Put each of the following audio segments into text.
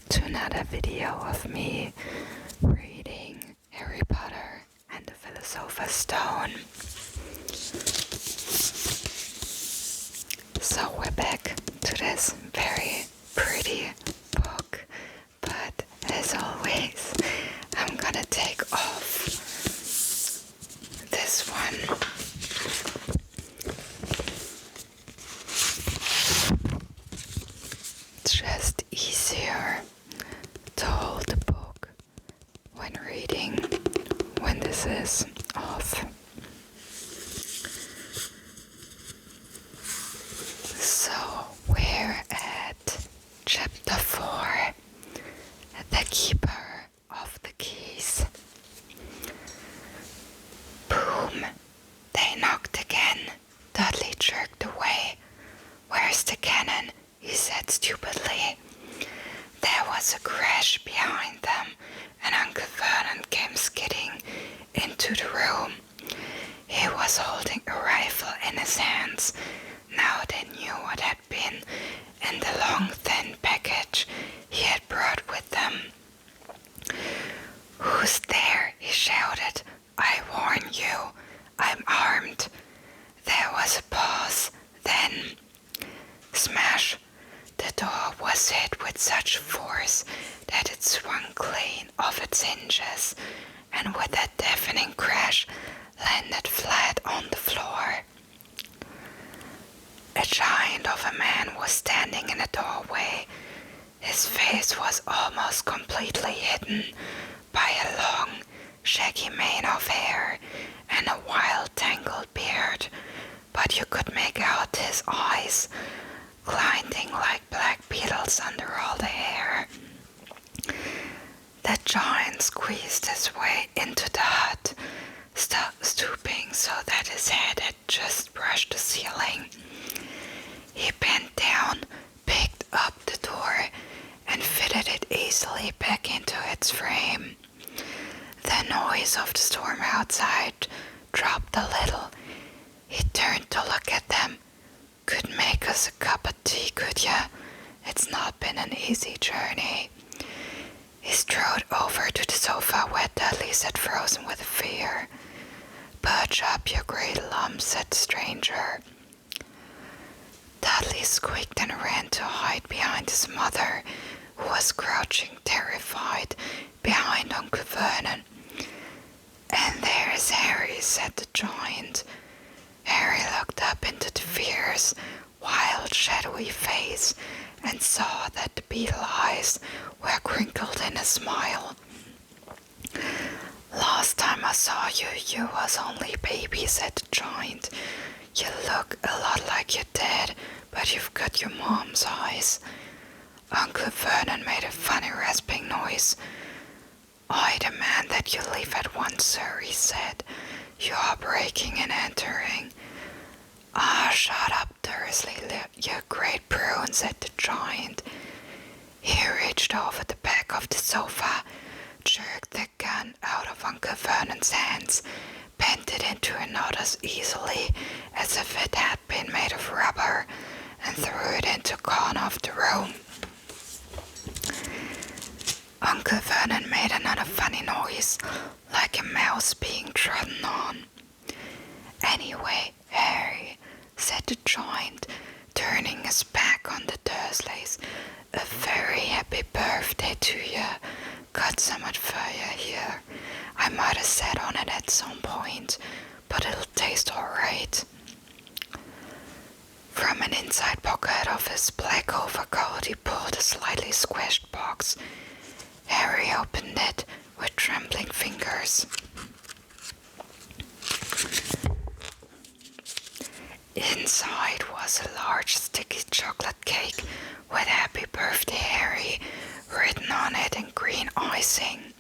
to another video of me reading Harry Potter and the Philosopher's Stone. So we're back to this very pretty book, but as always I'm gonna take off this one. It's just easier to hold the book when reading when this is off. So we're at chapter 4, The Keeper of the Keys. Boom! They knocked again. Dudley jerked away. "Where's the cannon?" he said stupidly. There was a crash behind them, and Uncle Vernon came skidding into the room. He was holding a rifle in his hands. Now they knew what had been in the long, thin package he had brought with them. "Who's there?" he shouted. "I warn you, I'm armed." There was a pause, then smash! The door was hit with such force that it swung clean off its hinges, and with a deafening crash landed flat on the floor. A giant of a man was standing in the doorway. His face was almost completely hidden by a long, shaggy mane of hair and a wild, tangled beard, but you could make out his eyes glinting like black beetles under all the hair. The giant squeezed his way into the hut, stooping so that his head had just brushed the ceiling. He bent down, picked up the door, and fitted it easily back into its frame. The noise of the storm outside dropped a little. He turned to look at them. "Could make us a cup of tea, could ya? It's not been an easy journey." He strode over to the sofa where Dudley sat frozen with fear. "Perch up, you great lump," said the stranger. Dudley squeaked and ran to hide behind his mother, who was crouching terrified behind Uncle Vernon. "And there's Harry," said the giant. Harry looked up into the fierce, wild, shadowy face and saw that the beetle eyes were crinkled in a smile. "Last time I saw you, you was only a baby," said the giant. "You look a lot like your dad, but you've got your mom's eyes." Uncle Vernon made a funny rasping noise. "I demand that you leave at once, sir," he said. "You are breaking and entering." "Ah, shut up, Dursley, you great prune," said the giant. He reached over the back of the sofa, jerked the gun out of Uncle Vernon's hands, bent it into a knot as easily as if it had been made of rubber, and threw it into a corner of the room. Uncle Vernon made another funny noise, like a mouse being trodden on. "Anyway, Harry," said the giant, turning his back on the Dursleys, "a very happy birthday to you. Got so much fire here. I might have sat on it at some point, but it'll taste alright." From an inside pocket of his black overcoat he pulled a slightly squished box. Harry opened it with trembling fingers. Inside was a large sticky chocolate cake with "Happy Birthday, Harry" written on it in green icing.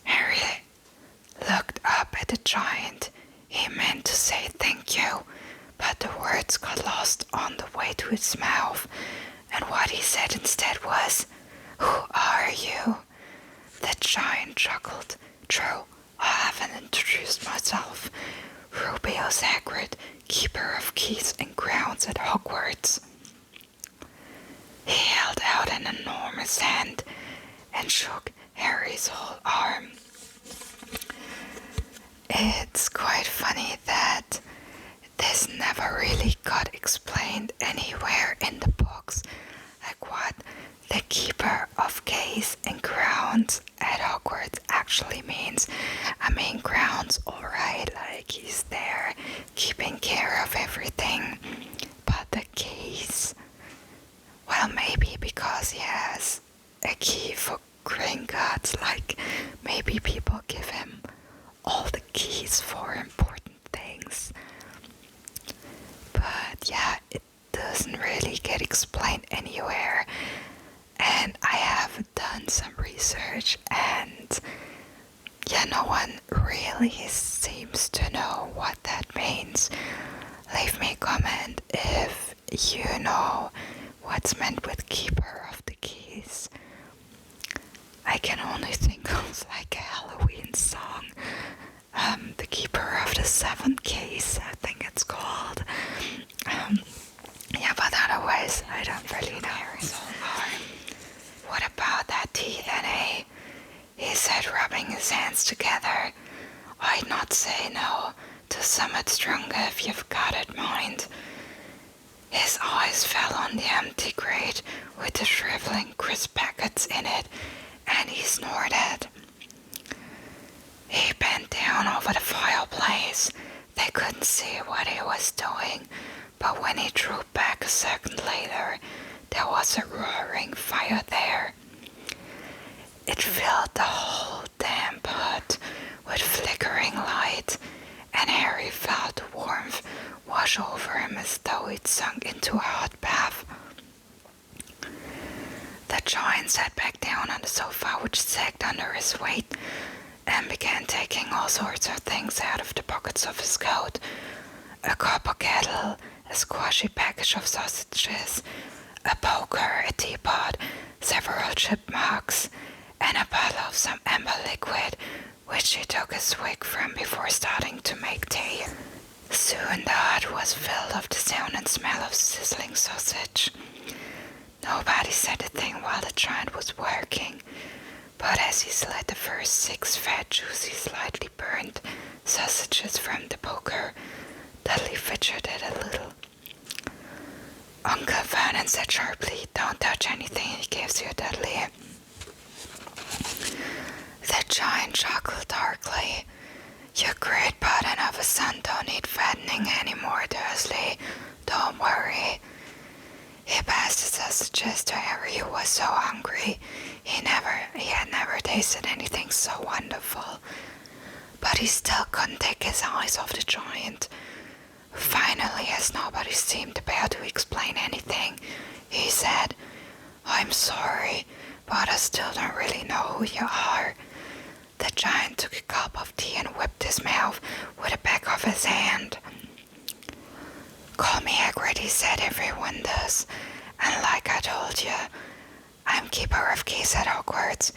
Harry looked up at the giant. He meant to say thank you, but the words got lost on the way to his mouth, and what he said instead was, "Who are you?" The giant chuckled. "True, I haven't introduced myself. Rubeus Hagrid, keeper of keys and grounds at Hogwarts." He held out an an enormous hand and shook Harry's whole arm. It's quite funny that this never really got explained anywhere in the books, like what the keeper of keys and grounds at Hogwarts actually means. I mean, grounds, alright, like he's there keeping care of everything, but the keys, well, maybe because he has a key for Gringotts, like maybe people give him all the keys for important things. But yeah, it doesn't really get explained anywhere, and I have done some research, and yeah, no one really seems to know what that means. Leave me a comment if you know what's meant with keeper of the keys. I can only think of like a Halloween song, the keeper of the 7 keys, I think it's called. Yeah, but otherwise I don't really know. What about that tea then, eh? He said, rubbing his hands together. I'd not say no to somewhat stronger if you've got it, mind. His eyes fell on the empty grate with the shriveling crisp packets in it, and he snorted. He bent down over the fireplace. They couldn't see what he was doing, but when he drew back a second later, there was a roaring fire there. It filled the whole damp hut with flickering light, and Harry felt the warmth wash over him as though he'd sunk into a hot bath. The giant sat back down on the sofa, which sagged under his weight, and began taking all sorts of things out of the pockets of his coat. A copper kettle, a squashy package of sausages, a poker, a teapot, several chip mugs, and a bottle of some amber liquid, which he took a swig from before starting to make tea. Soon the hut was filled with the sound and smell of sizzling sausage. Nobody said a thing while the giant was working, but as he slid the first 6 fat, juicy, slightly burnt sausages from the poker, Dudley fidgeted a little. Uncle Vernon said sharply, "Don't touch anything he gives you, Dudley." The giant chuckled darkly. "Your great button of a son don't need fattening anymore, Dursley. Don't worry." He passed the sausages to Harry, who was so hungry. He had never tasted anything so wonderful. But he still couldn't take his eyes off the giant. Finally, as nobody seemed about to explain anything, he said, "I'm sorry, but I still don't really know who you are." The giant took a cup of tea and whipped his mouth with the back of his hand. "Call me Hagrid," he said, "everyone does. And like I told you, I'm keeper of keys at Hogwarts.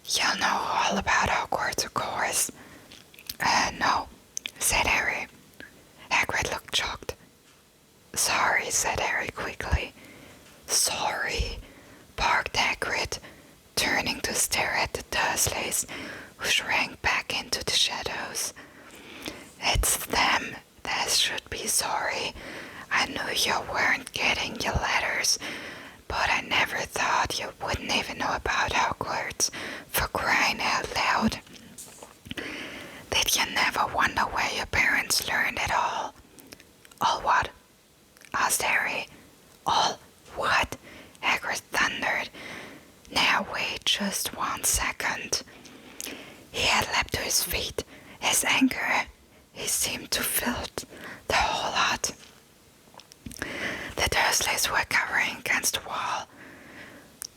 You'll know all about Hogwarts, of course." No," said Harry. Hagrid looked shocked. "Sorry," said Harry quickly. "Sorry," barked Hagrid, turning to stare at the Dursleys, who shrank back into the shadows. "It's them that should be sorry. I knew you weren't getting your letters, but I never thought you wouldn't even know about Hogwarts, for crying out loud. Did you never wonder where your parents learned it all?" "All what?" asked Harry. "All what?" Hagrid thundered. "Now wait just 1 second." He had leapt to his feet. His anger, he seemed to fill the whole hut. The Dursleys were cowering against the wall.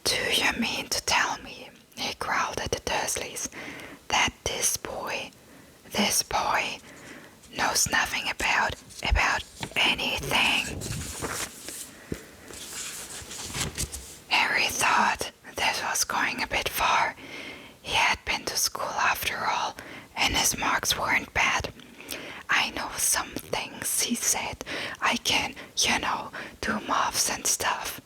"Do you mean to tell me," he growled at the Dursleys, "that this boy knows nothing about anything?" Harry thought this was going a bit far. He had been to school after all, and his marks weren't bad. "I know some things," he said. "I can, do maths and stuff."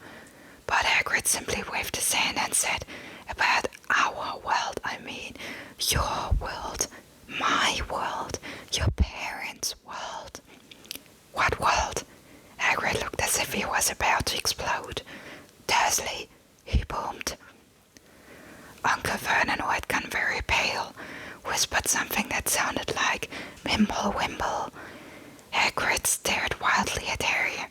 But Hagrid Hagrid simply waved his hand and said, "About our world, I mean. Your world. My world. Your parents' world." "What world?" Hagrid looked as if he was about to explode. "Dursley," he boomed. Uncle Vernon, who had gone very pale, whispered something that sounded like "Mimble Wimble." Hagrid stared wildly at Harry.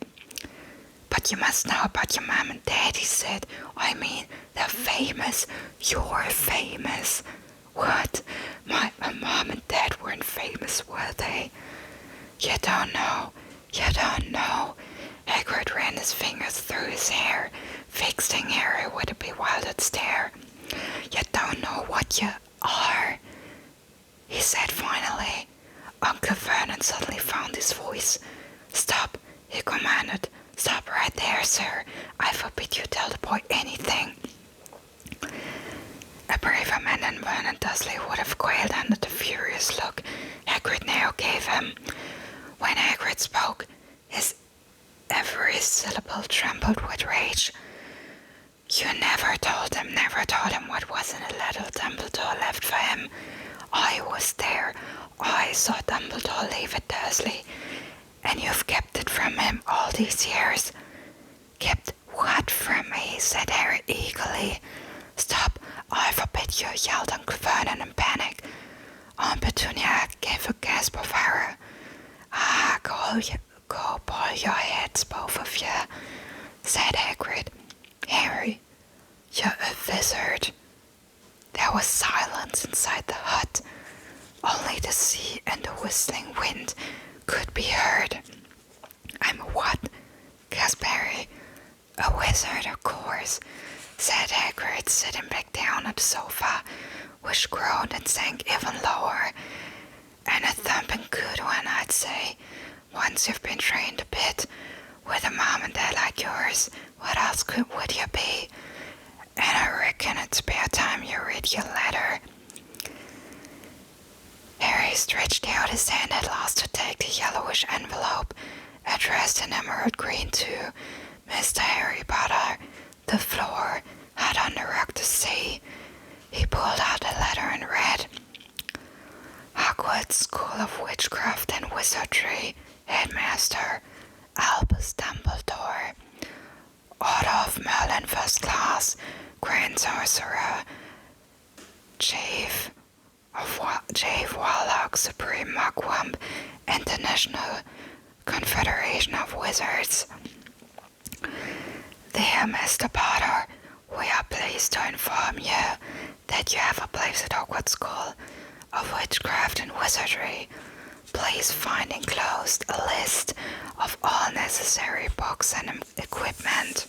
"But you must know about your mom and dad," he said. "I mean, they're famous. You're famous." "What? My mom and dad weren't famous, were they?" You don't know. Hagrid ran his fingers through his hair, fixing Harry with a bewildered stare. "You don't know what you are," he said finally. Uncle Vernon suddenly found his voice. "Stop," he commanded. "Stop right there, sir. I forbid you tell the boy anything." A braver man than Vernon Dursley would have quailed under the furious look Hagrid now gave him. When Hagrid spoke, his every syllable trembled with rage. "You never told him what was in the letter Dumbledore left for him. I was there. I saw Dumbledore leave it, Dursley. And you've kept it from him all these years." "Kept what from me?" said Harry eagerly. "Stop, I forbid you," yelled Uncle Vernon in panic. Aunt Petunia gave a gasp of horror. "Ah, go boil your heads, both of you," said Hagrid. "Harry, you're a wizard." There was silence inside the hut. Only the sea and the whistling wind could be heard. "I'm a what?" gasped Harry. "A wizard, of course," said Hagrid, sitting back down on the sofa, which groaned and sank even lower. "And a thumping good one, I'd say. Once you've been trained a bit, with a mom and dad like yours, what else would you be? And I reckon it's about time you read your letter." Harry stretched out his hand at last to take the yellowish envelope, addressed in emerald green to "Mr. Harry Potter." The floor had on the rug to see. He pulled out the letter and read, "Hogwarts School of Witchcraft and Wizardry, Headmaster Albus Dumbledore. Order of Merlin First Class, Grand Sorcerer, Chief Warlock, Supreme Mugwump, International Confederation of Wizards. Dear Mr. Potter, we are pleased to inform you that you have a place at Hogwarts School of Witchcraft and Wizardry. Please find enclosed a list of all necessary books and equipment.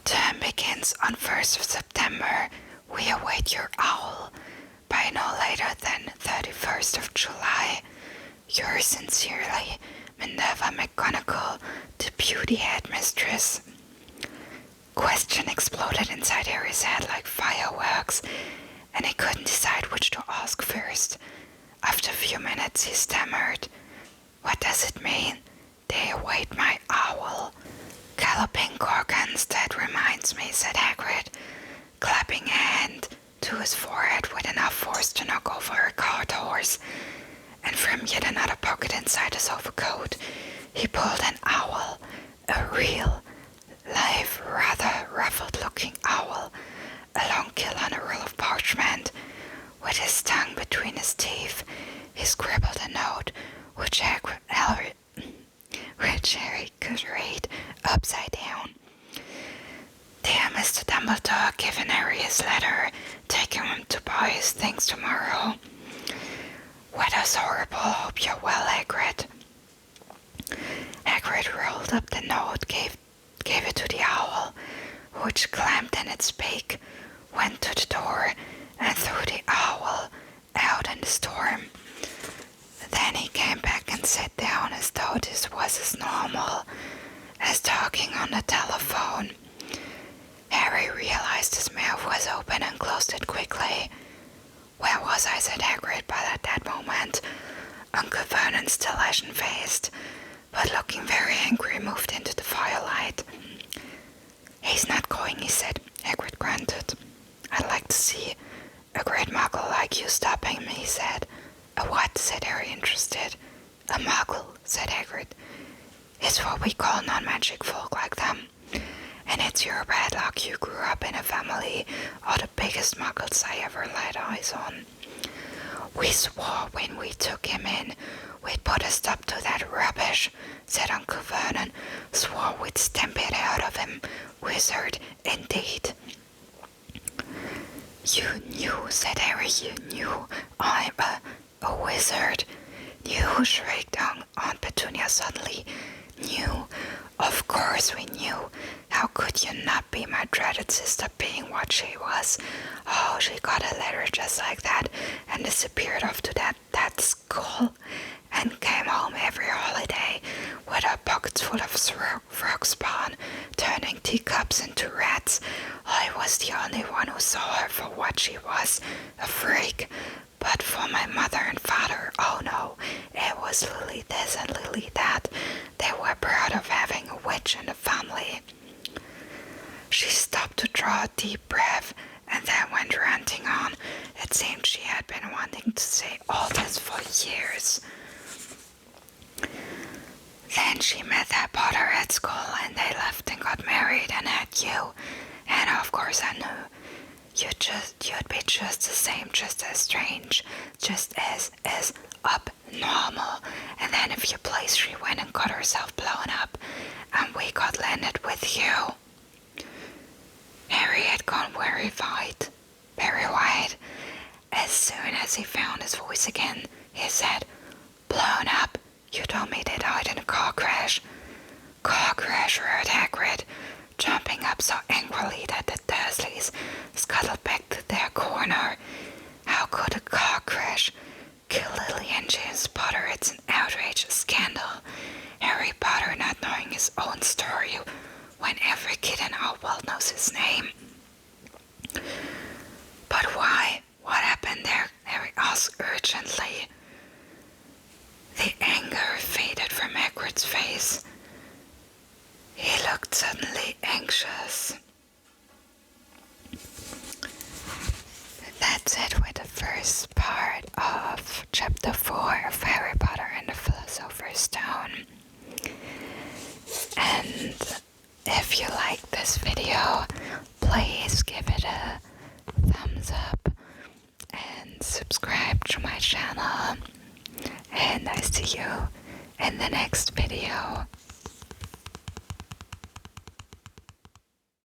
Term begins on 1st of September. We await your owl by no later than 31st of July. Yours sincerely, Minerva McGonagall, Deputy Headmistress." Question exploded inside Harry's head like fireworks, and he couldn't decide which to ask first. After a few minutes he stammered, "What does it mean? They await my owl." "Galloping Gorgons, that reminds me," said Hagrid, clapping a hand to his forehead with enough force to knock over a cart horse, and from yet another pocket inside his overcoat he pulled an owl, a real, live, rather ruffled-looking owl, a long kill on a roll of parchment. With his tongue between his teeth, he scribbled a note which Harry could read upside down. "Dear Mr. Dumbledore, giving Harry his letter, taking him to buy his things tomorrow. Weather's horrible, hope you're well, Hagrid." Hagrid rolled up the note, gave it to the owl, which clamped in its beak, went to the door, and threw the owl out in the storm. Then he came back and sat down as though this was as normal as talking on the telephone. Harry realized his mouth was open and closed it quickly. "Where was I?" said Hagrid, but at that moment Uncle Vernon, still ashen-faced, but looking very angry, moved into the he said. Hagrid grunted. "I'd like to see a great muggle like you stopping me," he said. "A what?" said Harry, interested. "A muggle," said Hagrid. "It's what we call non-magic folk like them. And it's your bad luck you grew up in a family of the biggest muggles I ever laid eyes on. We swore when we took him in we'd put a stop to that rubbish," said Uncle Vernon. "Swore we'd stamp it out of him. Wizard, indeed." "You knew," said Harry, "you knew I'm a wizard." "Knew," shrieked Aunt Petunia suddenly. "Knew? Of course we knew. How could you not be, my dreaded sister being what she was? Oh, she got a letter just like that and disappeared off to that school and came home every holiday with her pockets full of frog spawn, turning teacups into rats. I was the only one who saw her for what she was, a freak. But for my mother and father, oh no, it was Lily this and Lily that. They were proud of having a witch in the family." She stopped to draw a deep breath and then went ranting on. It seemed she had been wanting to say all this for years. "Then she met that Potter at school and they left and got married and had you. And of course I knew you'd be just the same, just as strange, just as abnormal. And then a few places she went and got herself blown up, and we got landed with you." Harry had gone very white. As soon as he found his voice again, he said, "Blown up? You told me they died in a car crash." "Car crash," roared Hagrid, jumping up so angrily that the Dursleys scuttled back to their corner. "How could a car crash kill Lily and James Potter? It's an outrageous scandal. Harry Potter not knowing his own story when every kid in our world knows his name." "But why? What happened there?" Harry asked urgently. The anger faded from Hagrid's face. He looked suddenly anxious. That's it with the first part of Chapter 4 of Harry Potter and the Philosopher's Stone. And if you like this video, please give it a thumbs up and subscribe to my channel. And I see you in the next video.